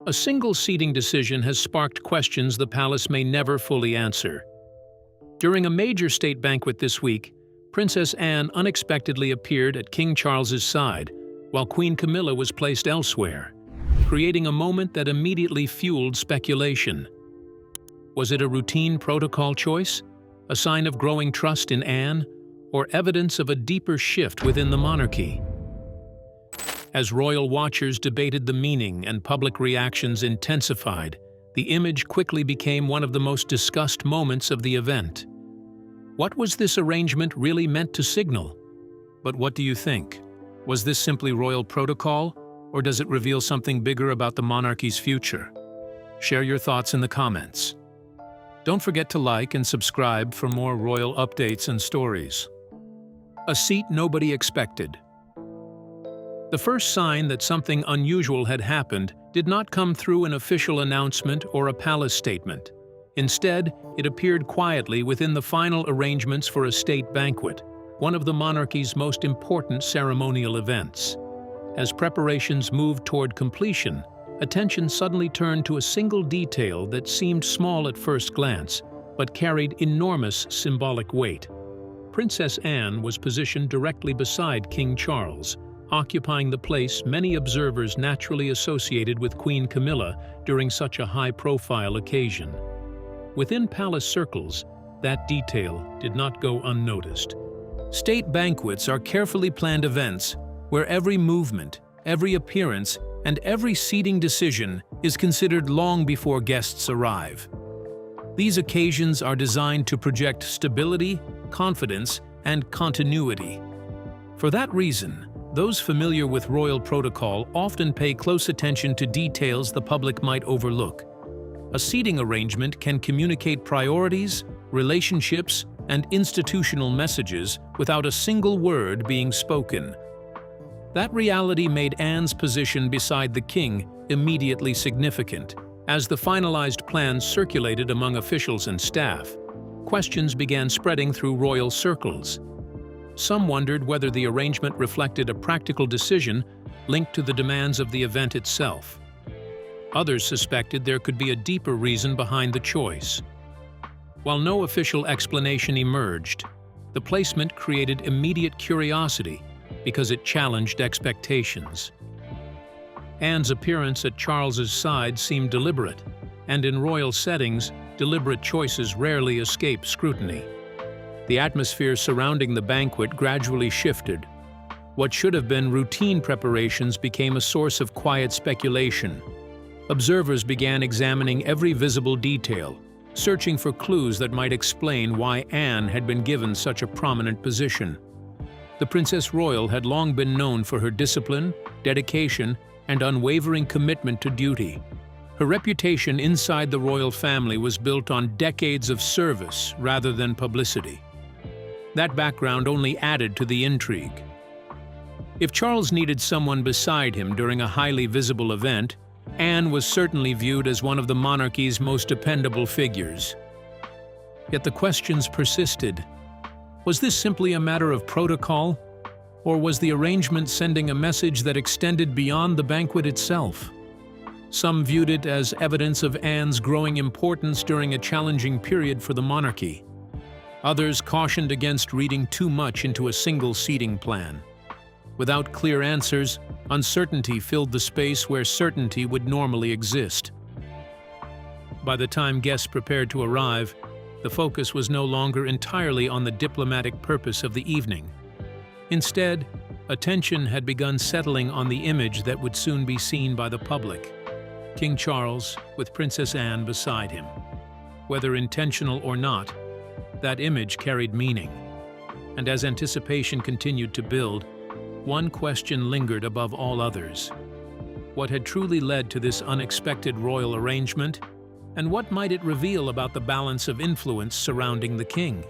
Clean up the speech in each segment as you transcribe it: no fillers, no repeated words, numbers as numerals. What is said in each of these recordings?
A single seating decision has sparked questions the palace may never fully answer. During a major state banquet this week, Princess Anne unexpectedly appeared at King Charles's side, while Queen Camilla was placed elsewhere, creating a moment that immediately fueled speculation. Was it a routine protocol choice, a sign of growing trust in Anne, or evidence of a deeper shift within the monarchy? As royal watchers debated the meaning and public reactions intensified, the image quickly became one of the most discussed moments of the event. What was this arrangement really meant to signal? But what do you think? Was this simply royal protocol, or does it reveal something bigger about the monarchy's future? Share your thoughts in the comments. Don't forget to like and subscribe for more royal updates and stories. A seat nobody expected. The first sign that something unusual had happened did not come through an official announcement or a palace statement. Instead, it appeared quietly within the final arrangements for a state banquet, one of the monarchy's most important ceremonial events. As preparations moved toward completion, attention suddenly turned to a single detail that seemed small at first glance, but carried enormous symbolic weight. Princess Anne was positioned directly beside King Charles, occupying the place many observers naturally associated with Queen Camilla during such a high-profile occasion. Within palace circles, that detail did not go unnoticed. State banquets are carefully planned events where every movement, every appearance, and every seating decision is considered long before guests arrive. These occasions are designed to project stability, confidence, and continuity. For that reason, those familiar with royal protocol often pay close attention to details the public might overlook. A seating arrangement can communicate priorities, relationships, and institutional messages without a single word being spoken. That reality made Anne's position beside the king immediately significant. As the finalized plans circulated among officials and staff, questions began spreading through royal circles. Some wondered whether the arrangement reflected a practical decision linked to the demands of the event itself. Others suspected there could be a deeper reason behind the choice. While no official explanation emerged, the placement created immediate curiosity because it challenged expectations. Anne's appearance at Charles's side seemed deliberate, and in royal settings, deliberate choices rarely escape scrutiny. The atmosphere surrounding the banquet gradually shifted. What should have been routine preparations became a source of quiet speculation. Observers began examining every visible detail, searching for clues that might explain why Anne had been given such a prominent position. The Princess Royal had long been known for her discipline, dedication, and unwavering commitment to duty. Her reputation inside the royal family was built on decades of service rather than publicity. That background only added to the intrigue. If Charles needed someone beside him during a highly visible event, Anne was certainly viewed as one of the monarchy's most dependable figures. Yet the questions persisted. Was this simply a matter of protocol, or was the arrangement sending a message that extended beyond the banquet itself? Some viewed it as evidence of Anne's growing importance during a challenging period for the monarchy. Others cautioned against reading too much into a single seating plan. Without clear answers, uncertainty filled the space where certainty would normally exist. By the time guests prepared to arrive, the focus was no longer entirely on the diplomatic purpose of the evening. Instead, attention had begun settling on the image that would soon be seen by the public: King Charles with Princess Anne beside him. Whether intentional or not, that image carried meaning. And as anticipation continued to build, one question lingered above all others. What had truly led to this unexpected royal arrangement, and what might it reveal about the balance of influence surrounding the king?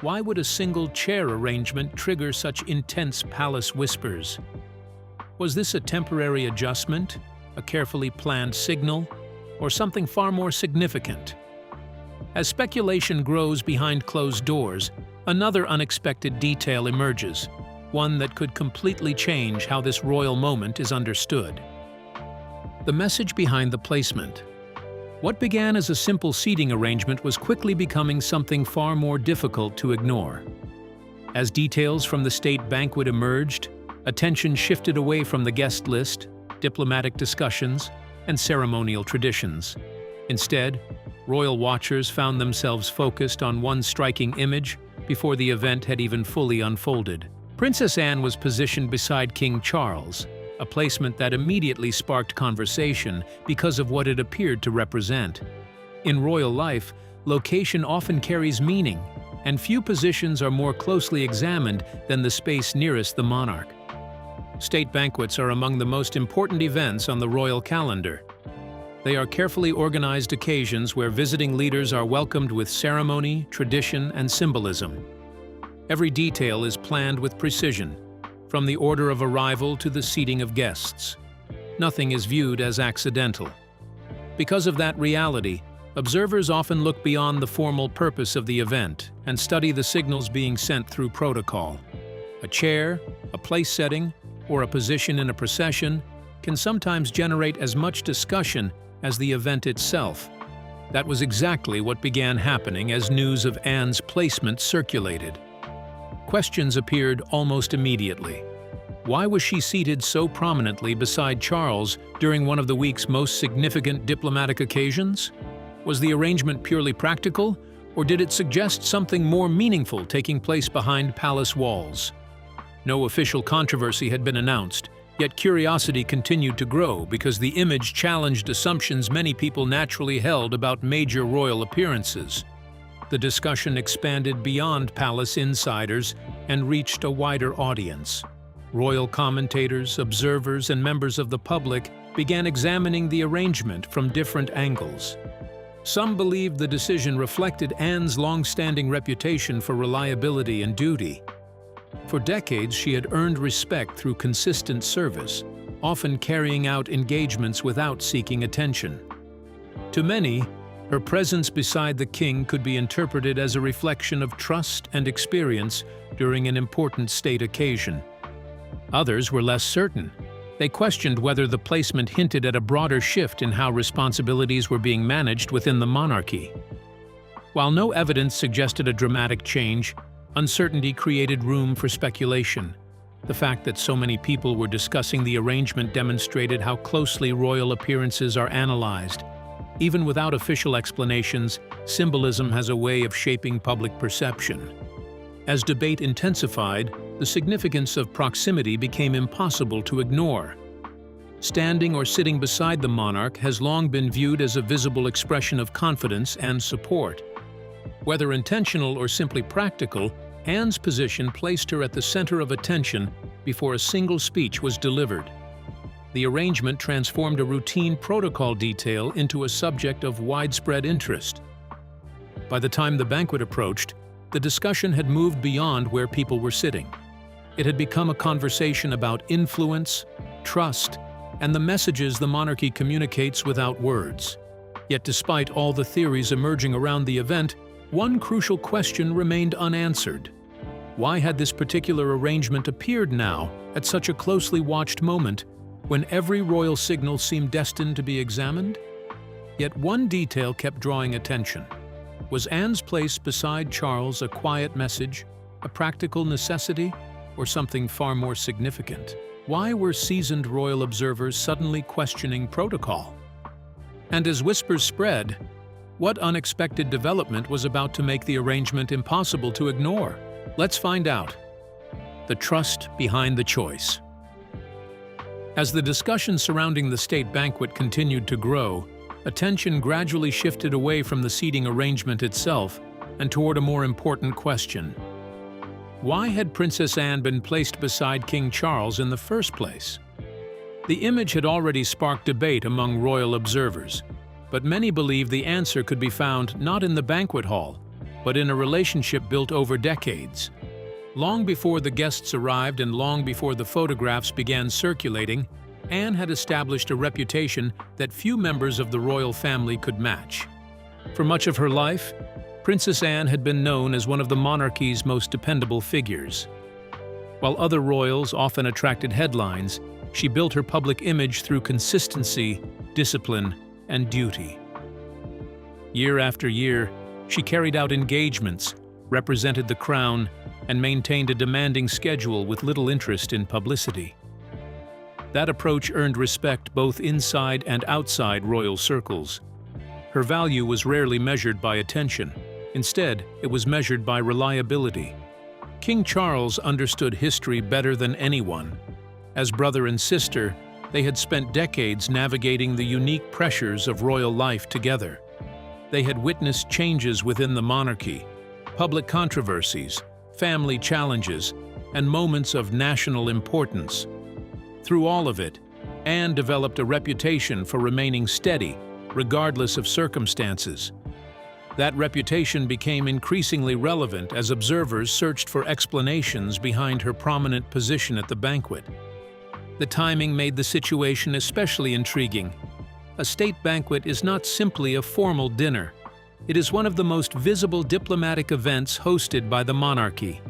Why would a single chair arrangement trigger such intense palace whispers? Was this a temporary adjustment, a carefully planned signal, or something far more significant? As speculation grows behind closed doors, another unexpected detail emerges, one that could completely change how this royal moment is understood. The message behind the placement. What began as a simple seating arrangement was quickly becoming something far more difficult to ignore. As details from the state banquet emerged, attention shifted away from the guest list, diplomatic discussions, and ceremonial traditions. Instead, royal watchers found themselves focused on one striking image before the event had even fully unfolded. Princess Anne was positioned beside King Charles, a placement that immediately sparked conversation because of what it appeared to represent. In royal life, location often carries meaning, and few positions are more closely examined than the space nearest the monarch. State banquets are among the most important events on the royal calendar. They are carefully organized occasions where visiting leaders are welcomed with ceremony, tradition, and symbolism. Every detail is planned with precision, from the order of arrival to the seating of guests. Nothing is viewed as accidental. Because of that reality, observers often look beyond the formal purpose of the event and study the signals being sent through protocol. A chair, a place setting, or a position in a procession can sometimes generate as much discussion as the event itself. That was exactly what began happening as news of Anne's placement circulated. Questions appeared almost immediately. Why was she seated so prominently beside Charles during one of the week's most significant diplomatic occasions? Was the arrangement purely practical, or did it suggest something more meaningful taking place behind palace walls? No official controversy had been announced, yet curiosity continued to grow because the image challenged assumptions many people naturally held about major royal appearances. The discussion expanded beyond palace insiders and reached a wider audience. Royal commentators, observers, and members of the public began examining the arrangement from different angles. Some believed the decision reflected Anne's long-standing reputation for reliability and duty. For decades, she had earned respect through consistent service, often carrying out engagements without seeking attention. To many, her presence beside the king could be interpreted as a reflection of trust and experience during an important state occasion. Others were less certain. They questioned whether the placement hinted at a broader shift in how responsibilities were being managed within the monarchy. While no evidence suggested a dramatic change, uncertainty created room for speculation. The fact that so many people were discussing the arrangement demonstrated how closely royal appearances are analyzed. Even without official explanations, symbolism has a way of shaping public perception. As debate intensified, the significance of proximity became impossible to ignore. Standing or sitting beside the monarch has long been viewed as a visible expression of confidence and support. Whether intentional or simply practical, Anne's position placed her at the center of attention before a single speech was delivered. The arrangement transformed a routine protocol detail into a subject of widespread interest. By the time the banquet approached, the discussion had moved beyond where people were sitting. It had become a conversation about influence, trust, and the messages the monarchy communicates without words. Yet despite all the theories emerging around the event, one crucial question remained unanswered. Why had this particular arrangement appeared now, at such a closely watched moment, when every royal signal seemed destined to be examined? Yet one detail kept drawing attention. Was Anne's place beside Charles a quiet message, a practical necessity, or something far more significant? Why were seasoned royal observers suddenly questioning protocol? And as whispers spread, what unexpected development was about to make the arrangement impossible to ignore? Let's find out. The trust behind the choice. As the discussion surrounding the state banquet continued to grow, attention gradually shifted away from the seating arrangement itself and toward a more important question. Why had Princess Anne been placed beside King Charles in the first place? The image had already sparked debate among royal observers, but many believe the answer could be found not in the banquet hall, but in a relationship built over decades. Long before the guests arrived and long before the photographs began circulating, Anne had established a reputation that few members of the royal family could match. For much of her life, Princess Anne had been known as one of the monarchy's most dependable figures. While other royals often attracted headlines, She built her public image through consistency, discipline, and duty. Year after year, she carried out engagements, represented the crown, and maintained a demanding schedule with little interest in publicity. That approach earned respect both inside and outside royal circles. Her value was rarely measured by attention. Instead, it was measured by reliability. King Charles understood history better than anyone. As brother and sister, they had spent decades navigating the unique pressures of royal life together. They had witnessed changes within the monarchy, public controversies, family challenges, and moments of national importance. Through all of it, Anne developed a reputation for remaining steady, regardless of circumstances. That reputation became increasingly relevant as observers searched for explanations behind her prominent position at the banquet. The timing made the situation especially intriguing. A state banquet is not simply a formal dinner. It is one of the most visible diplomatic events hosted by the monarchy.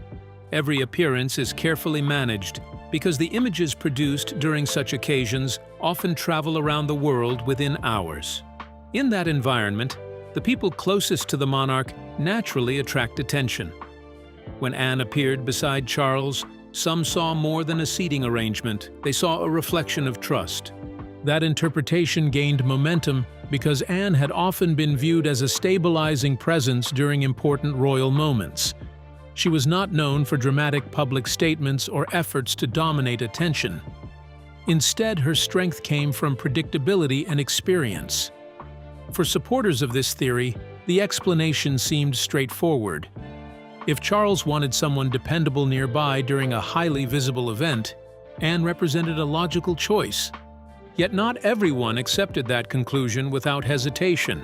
Every appearance is carefully managed because the images produced during such occasions often travel around the world within hours. In that environment, the people closest to the monarch naturally attract attention. When Anne appeared beside Charles, some saw more than a seating arrangement. They saw a reflection of trust. That interpretation gained momentum because Anne had often been viewed as a stabilizing presence during important royal moments. She was not known for dramatic public statements or efforts to dominate attention. Instead, her strength came from predictability and experience. For supporters of this theory, the explanation seemed straightforward. If Charles wanted someone dependable nearby during a highly visible event, Anne represented a logical choice. Yet not everyone accepted that conclusion without hesitation.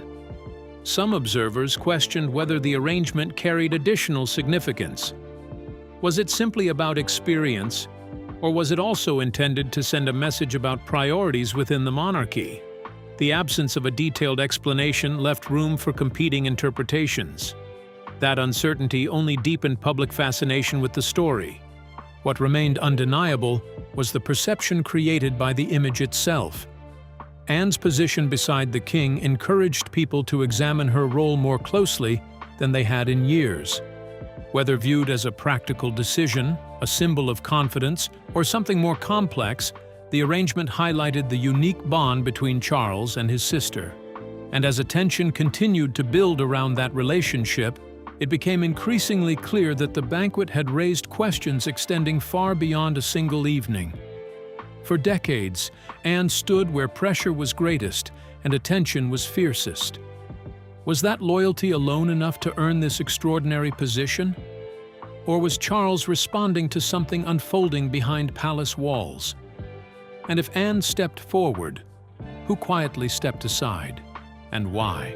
Some observers questioned whether the arrangement carried additional significance. Was it simply about experience, or was it also intended to send a message about priorities within the monarchy? The absence of a detailed explanation left room for competing interpretations. That uncertainty only deepened public fascination with the story. What remained undeniable was the perception created by the image itself. Anne's position beside the king encouraged people to examine her role more closely than they had in years. Whether viewed as a practical decision, a symbol of confidence, or something more complex, the arrangement highlighted the unique bond between Charles and his sister. And as attention continued to build around that relationship, it became increasingly clear that the banquet had raised questions extending far beyond a single evening. For decades, Anne stood where pressure was greatest and attention was fiercest. Was that loyalty alone enough to earn this extraordinary position? Or was Charles responding to something unfolding behind palace walls? And if Anne stepped forward, who quietly stepped aside, and why?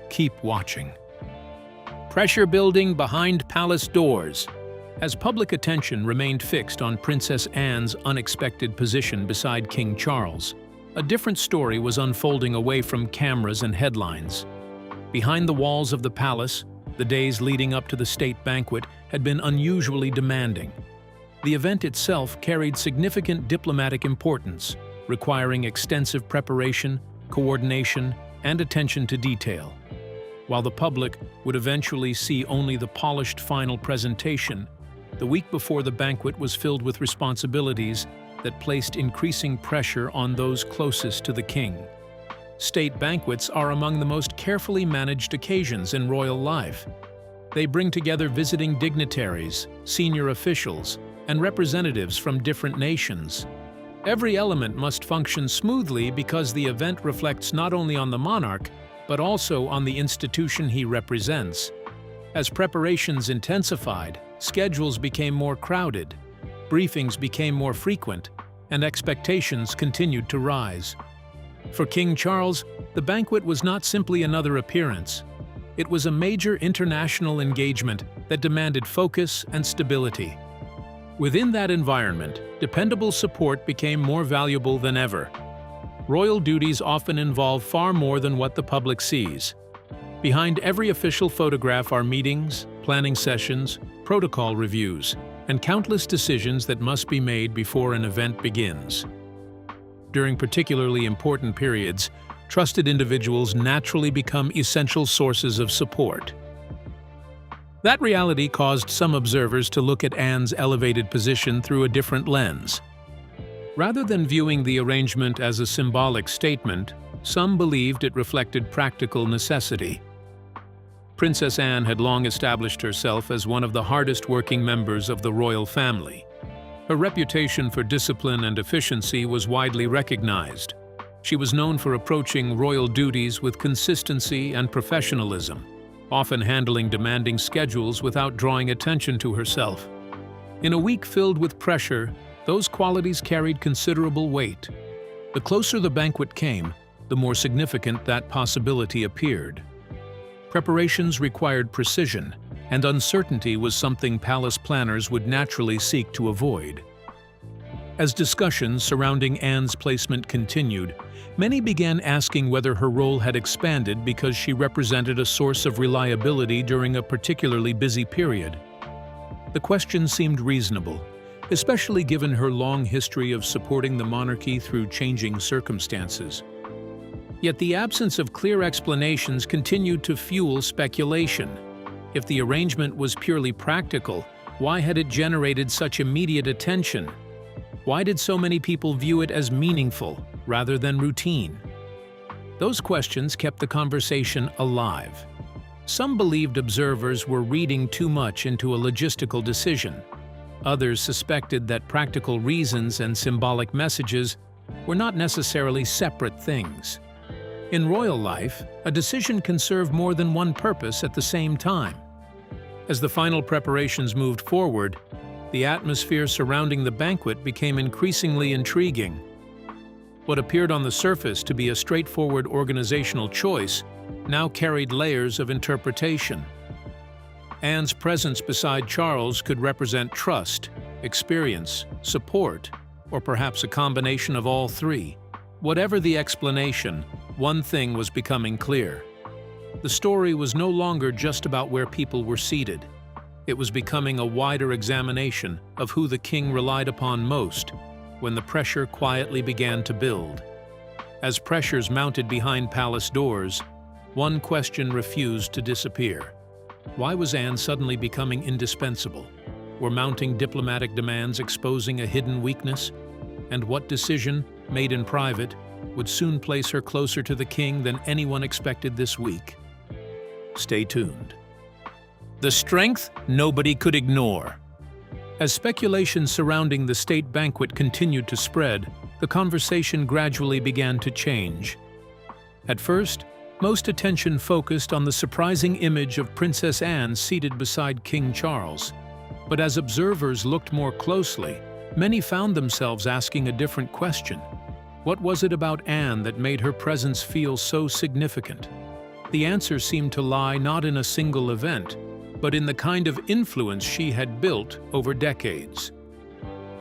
Keep watching. Pressure building behind palace doors. As public attention remained fixed on Princess Anne's unexpected position beside King Charles, a different story was unfolding away from cameras and headlines. Behind the walls of the palace, the days leading up to the state banquet had been unusually demanding. The event itself carried significant diplomatic importance, requiring extensive preparation, coordination, and attention to detail. While the public would eventually see only the polished final presentation, the week before the banquet was filled with responsibilities that placed increasing pressure on those closest to the king. State banquets are among the most carefully managed occasions in royal life. They bring together visiting dignitaries, senior officials, and representatives from different nations. Every element must function smoothly because the event reflects not only on the monarch, but also on the institution he represents. As preparations intensified, schedules became more crowded, briefings became more frequent, and expectations continued to rise. For King Charles, the banquet was not simply another appearance. It was a major international engagement that demanded focus and stability. Within that environment, dependable support became more valuable than ever. Royal duties often involve far more than what the public sees. Behind every official photograph are meetings, planning sessions, protocol reviews, and countless decisions that must be made before an event begins. During particularly important periods, trusted individuals naturally become essential sources of support. That reality caused some observers to look at Anne's elevated position through a different lens. Rather than viewing the arrangement as a symbolic statement, some believed it reflected practical necessity. Princess Anne had long established herself as one of the hardest-working members of the royal family. Her reputation for discipline and efficiency was widely recognized. She was known for approaching royal duties with consistency and professionalism, often handling demanding schedules without drawing attention to herself. In a week filled with pressure, those qualities carried considerable weight. The closer the banquet came, the more significant that possibility appeared. Preparations required precision, and uncertainty was something palace planners would naturally seek to avoid. As discussions surrounding Anne's placement continued, many began asking whether her role had expanded because she represented a source of reliability during a particularly busy period. The question seemed reasonable, especially given her long history of supporting the monarchy through changing circumstances. Yet the absence of clear explanations continued to fuel speculation. If the arrangement was purely practical, why had it generated such immediate attention? Why did so many people view it as meaningful rather than routine? Those questions kept the conversation alive. Some believed observers were reading too much into a logistical decision. Others suspected that practical reasons and symbolic messages were not necessarily separate things. In royal life, a decision can serve more than one purpose at the same time. As the final preparations moved forward, the atmosphere surrounding the banquet became increasingly intriguing. What appeared on the surface to be a straightforward organizational choice now carried layers of interpretation. Anne's presence beside Charles could represent trust, experience, support, or perhaps a combination of all three. Whatever the explanation, one thing was becoming clear. The story was no longer just about where people were seated. It was becoming a wider examination of who the king relied upon most when the pressure quietly began to build. As pressures mounted behind palace doors, one question refused to disappear. Why was Anne suddenly becoming indispensable? Were mounting diplomatic demands exposing a hidden weakness? And what decision, made in private, would soon place her closer to the king than anyone expected this week? Stay tuned. The strength nobody could ignore. As speculation surrounding the state banquet continued to spread, the conversation gradually began to change. At first, most attention focused on the surprising image of Princess Anne seated beside King Charles. But as observers looked more closely, many found themselves asking a different question. What was it about Anne that made her presence feel so significant? The answer seemed to lie not in a single event, but in the kind of influence she had built over decades.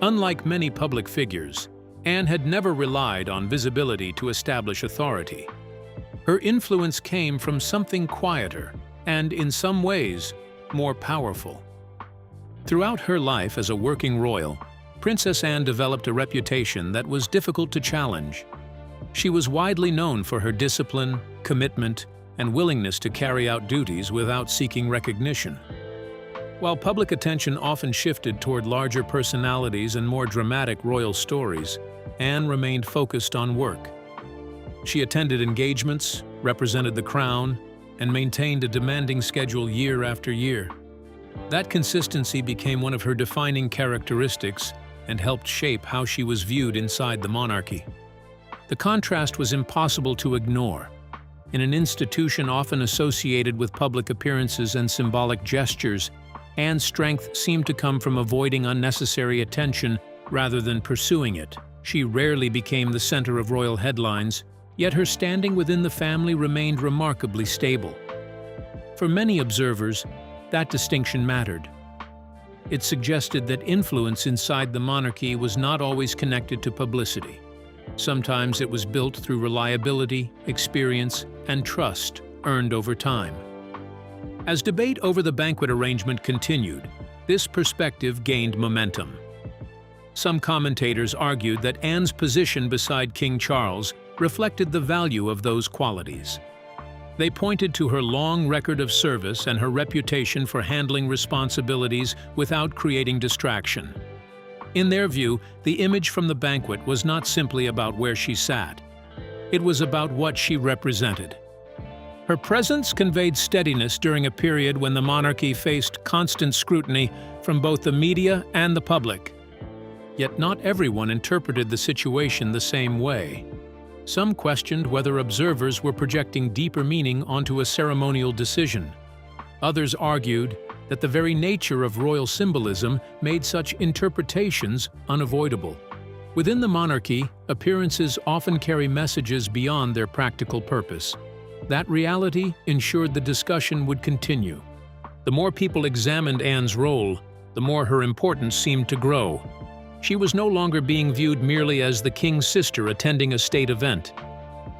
Unlike many public figures, Anne had never relied on visibility to establish authority. Her influence came from something quieter and, in some ways, more powerful. Throughout her life as a working royal, Princess Anne developed a reputation that was difficult to challenge. She was widely known for her discipline, commitment, and willingness to carry out duties without seeking recognition. While public attention often shifted toward larger personalities and more dramatic royal stories, Anne remained focused on work. She attended engagements, represented the crown, and maintained a demanding schedule year after year. That consistency became one of her defining characteristics and helped shape how she was viewed inside the monarchy. The contrast was impossible to ignore. In an institution often associated with public appearances and symbolic gestures, Anne's strength seemed to come from avoiding unnecessary attention rather than pursuing it. She rarely became the center of royal headlines, yet her standing within the family remained remarkably stable. For many observers, that distinction mattered. It suggested that influence inside the monarchy was not always connected to publicity. Sometimes it was built through reliability, experience, and trust earned over time. As debate over the banquet arrangement continued, This perspective gained momentum. Some commentators argued that Anne's position beside King Charles reflected the value of those qualities. They pointed to her long record of service and her reputation for handling responsibilities without creating distraction. In their view, the image from the banquet was not simply about where she sat. It was about what she represented. Her presence conveyed steadiness during a period when the monarchy faced constant scrutiny from both the media and the public. Yet not everyone interpreted the situation the same way. Some questioned whether observers were projecting deeper meaning onto a ceremonial decision. Others argued that the very nature of royal symbolism made such interpretations unavoidable. Within the monarchy, appearances often carry messages beyond their practical purpose. That reality ensured the discussion would continue. The more people examined Anne's role, the more her importance seemed to grow. She was no longer being viewed merely as the king's sister attending a state event.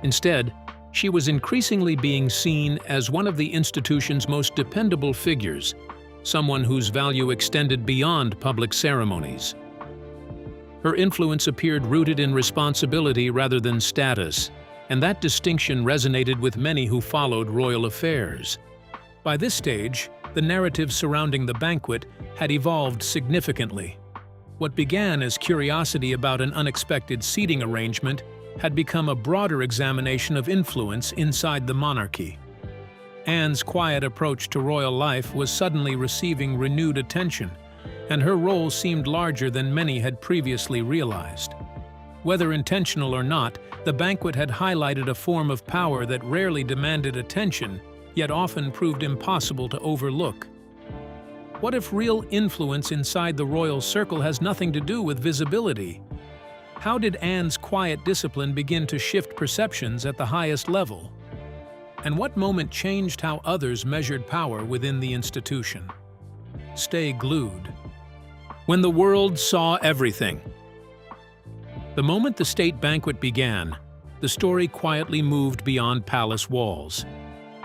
Instead, she was increasingly being seen as one of the institution's most dependable figures, someone whose value extended beyond public ceremonies. Her influence appeared rooted in responsibility rather than status, and that distinction resonated with many who followed royal affairs. By this stage, the narrative surrounding the banquet had evolved significantly. What began as curiosity about an unexpected seating arrangement had become a broader examination of influence inside the monarchy. Anne's quiet approach to royal life was suddenly receiving renewed attention, and her role seemed larger than many had previously realized. Whether intentional or not, the banquet had highlighted a form of power that rarely demanded attention, yet often proved impossible to overlook. What if real influence inside the royal circle has nothing to do with visibility? How did Anne's quiet discipline begin to shift perceptions at the highest level? And what moment changed how others measured power within the institution? Stay glued. When the world saw everything. The moment the state banquet began, the story quietly moved beyond palace walls.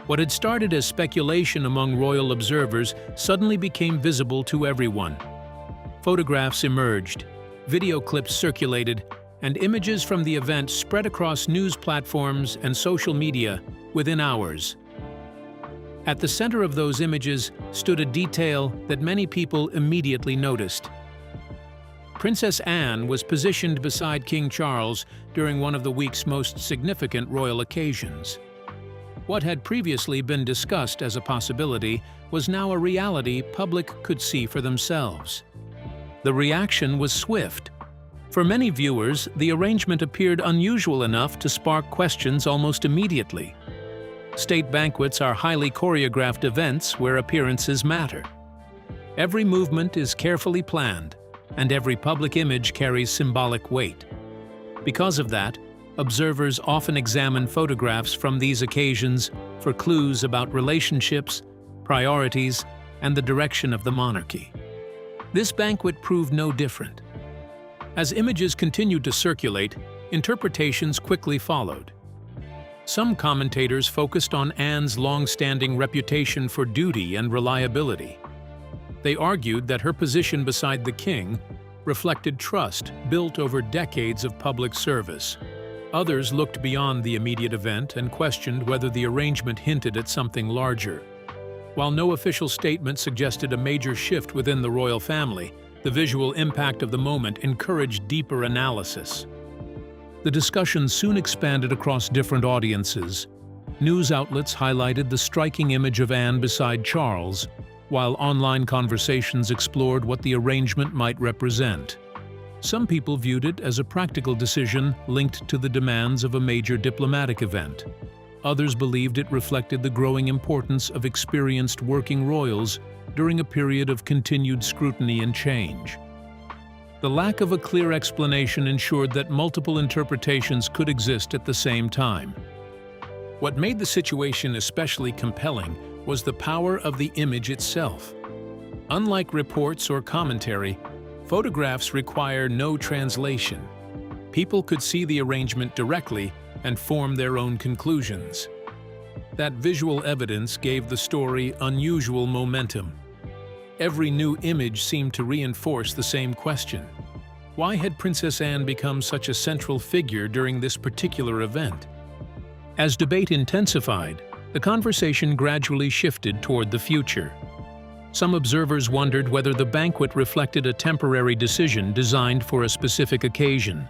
What had started as speculation among royal observers suddenly became visible to everyone. Photographs emerged, video clips circulated, and images from the event spread across news platforms and social media within hours. At the center of those images stood a detail that many people immediately noticed. Princess Anne was positioned beside King Charles during one of the week's most significant royal occasions. What had previously been discussed as a possibility was now a reality public could see for themselves. The reaction was swift. For many viewers, the arrangement appeared unusual enough to spark questions almost immediately. State banquets are highly choreographed events where appearances matter. Every movement is carefully planned, and every public image carries symbolic weight. Because of that, observers often examine photographs from these occasions for clues about relationships, priorities, and the direction of the monarchy. This banquet proved no different. As images continued to circulate, interpretations quickly followed. Some commentators focused on Anne's long-standing reputation for duty and reliability. They argued that her position beside the king reflected trust built over decades of public service. Others looked beyond the immediate event and questioned whether the arrangement hinted at something larger. While no official statement suggested a major shift within the royal family, the visual impact of the moment encouraged deeper analysis. The discussion soon expanded across different audiences. News outlets highlighted the striking image of Anne beside Charles, while online conversations explored what the arrangement might represent. Some people viewed it as a practical decision linked to the demands of a major diplomatic event. Others believed it reflected the growing importance of experienced working royals during a period of continued scrutiny and change. The lack of a clear explanation ensured that multiple interpretations could exist at the same time. What made the situation especially compelling was the power of the image itself. Unlike reports or commentary, photographs require no translation. People could see the arrangement directly and form their own conclusions. That visual evidence gave the story unusual momentum. Every new image seemed to reinforce the same question. Why had Princess Anne become such a central figure during this particular event? As debate intensified, the conversation gradually shifted toward the future. Some observers wondered whether the banquet reflected a temporary decision designed for a specific occasion.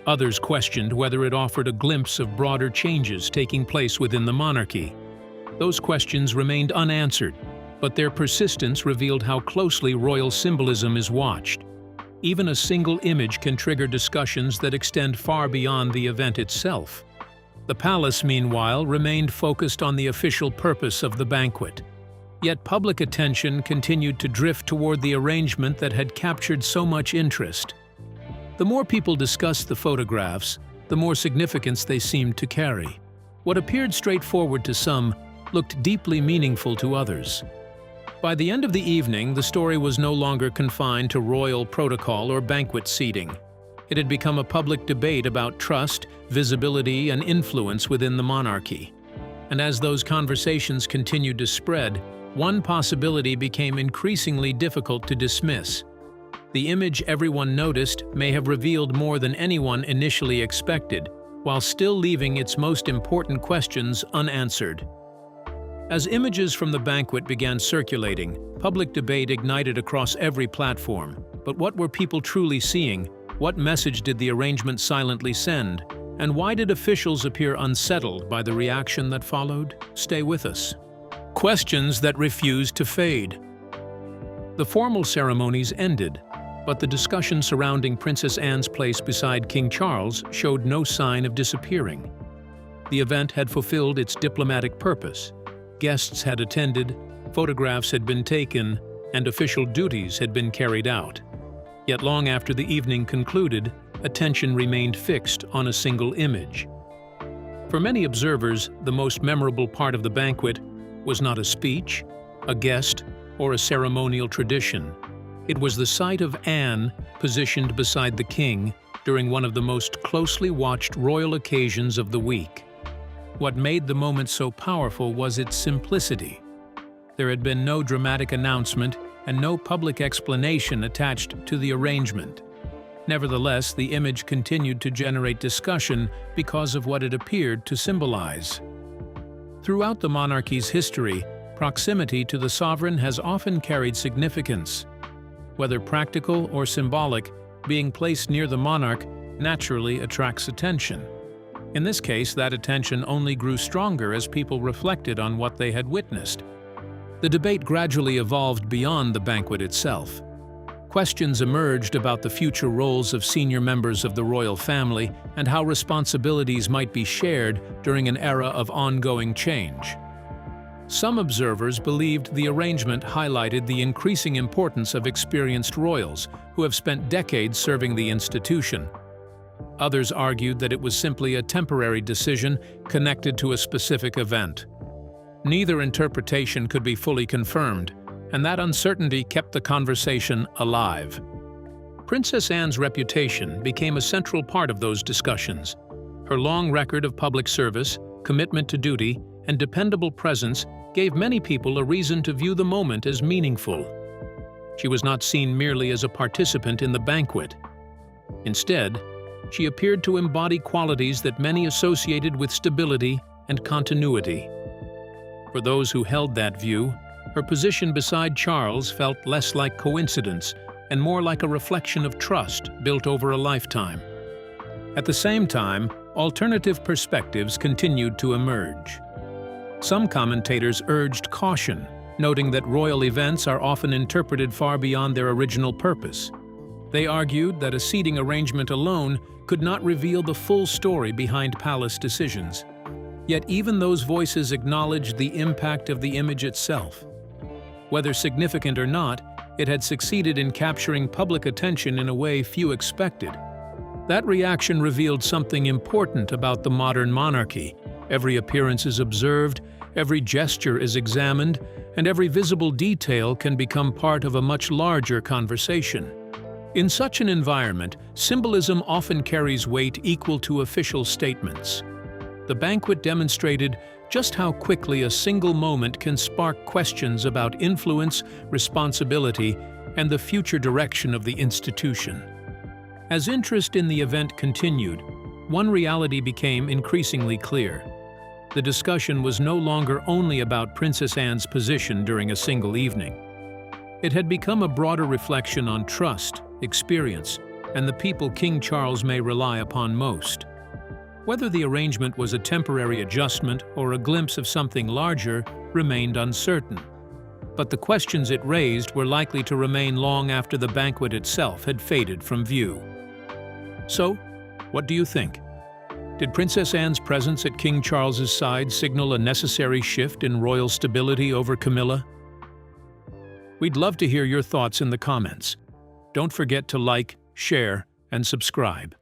Others questioned whether it offered a glimpse of broader changes taking place within the monarchy. Those questions remained unanswered, but their persistence revealed how closely royal symbolism is watched. Even a single image can trigger discussions that extend far beyond the event itself. The palace, meanwhile, remained focused on the official purpose of the banquet. Yet public attention continued to drift toward the arrangement that had captured so much interest. The more people discussed the photographs, the more significance they seemed to carry. What appeared straightforward to some looked deeply meaningful to others. By the end of the evening, the story was no longer confined to royal protocol or banquet seating. It had become a public debate about trust, visibility, and influence within the monarchy. And as those conversations continued to spread, one possibility became increasingly difficult to dismiss. The image everyone noticed may have revealed more than anyone initially expected, while still leaving its most important questions unanswered. As images from the banquet began circulating, public debate ignited across every platform. But what were people truly seeing? What message did the arrangement silently send? And why did officials appear unsettled by the reaction that followed? Stay with us. Questions that refused to fade. The formal ceremonies ended, but the discussion surrounding Princess Anne's place beside King Charles showed no sign of disappearing. The event had fulfilled its diplomatic purpose. Guests had attended, photographs had been taken, and official duties had been carried out. Yet long after the evening concluded, attention remained fixed on a single image. For many observers, the most memorable part of the banquet was not a speech, a guest, or a ceremonial tradition. It was the sight of Anne positioned beside the king during one of the most closely watched royal occasions of the week. What made the moment so powerful was its simplicity. There had been no dramatic announcement and no public explanation attached to the arrangement. Nevertheless, the image continued to generate discussion because of what it appeared to symbolize. Throughout the monarchy's history, proximity to the sovereign has often carried significance. Whether practical or symbolic, being placed near the monarch naturally attracts attention. In this case, that attention only grew stronger as people reflected on what they had witnessed. The debate gradually evolved beyond the banquet itself. Questions emerged about the future roles of senior members of the royal family and how responsibilities might be shared during an era of ongoing change. Some observers believed the arrangement highlighted the increasing importance of experienced royals who have spent decades serving the institution. Others argued that it was simply a temporary decision connected to a specific event. Neither interpretation could be fully confirmed, and that uncertainty kept the conversation alive. Princess Anne's reputation became a central part of those discussions. Her long record of public service, commitment to duty, and dependable presence gave many people a reason to view the moment as meaningful. She was not seen merely as a participant in the banquet. Instead, she appeared to embody qualities that many associated with stability and continuity. For those who held that view, her position beside Charles felt less like coincidence and more like a reflection of trust built over a lifetime. At the same time, alternative perspectives continued to emerge. Some commentators urged caution, noting that royal events are often interpreted far beyond their original purpose. They argued that a seating arrangement alone could not reveal the full story behind palace decisions. Yet even those voices acknowledged the impact of the image itself. Whether significant or not, it had succeeded in capturing public attention in a way few expected. That reaction revealed something important about the modern monarchy. Every appearance is observed, every gesture is examined, and every visible detail can become part of a much larger conversation. In such an environment, symbolism often carries weight equal to official statements. The banquet demonstrated just how quickly a single moment can spark questions about influence, responsibility, and the future direction of the institution. As interest in the event continued, one reality became increasingly clear. The discussion was no longer only about Princess Anne's position during a single evening. It had become a broader reflection on trust, experience, and the people King Charles may rely upon most. Whether the arrangement was a temporary adjustment or a glimpse of something larger remained uncertain. But the questions it raised were likely to remain long after the banquet itself had faded from view. So, what do you think? Did Princess Anne's presence at King Charles's side signal a necessary shift in royal stability over Camilla? We'd love to hear your thoughts in the comments. Don't forget to like, share, and subscribe.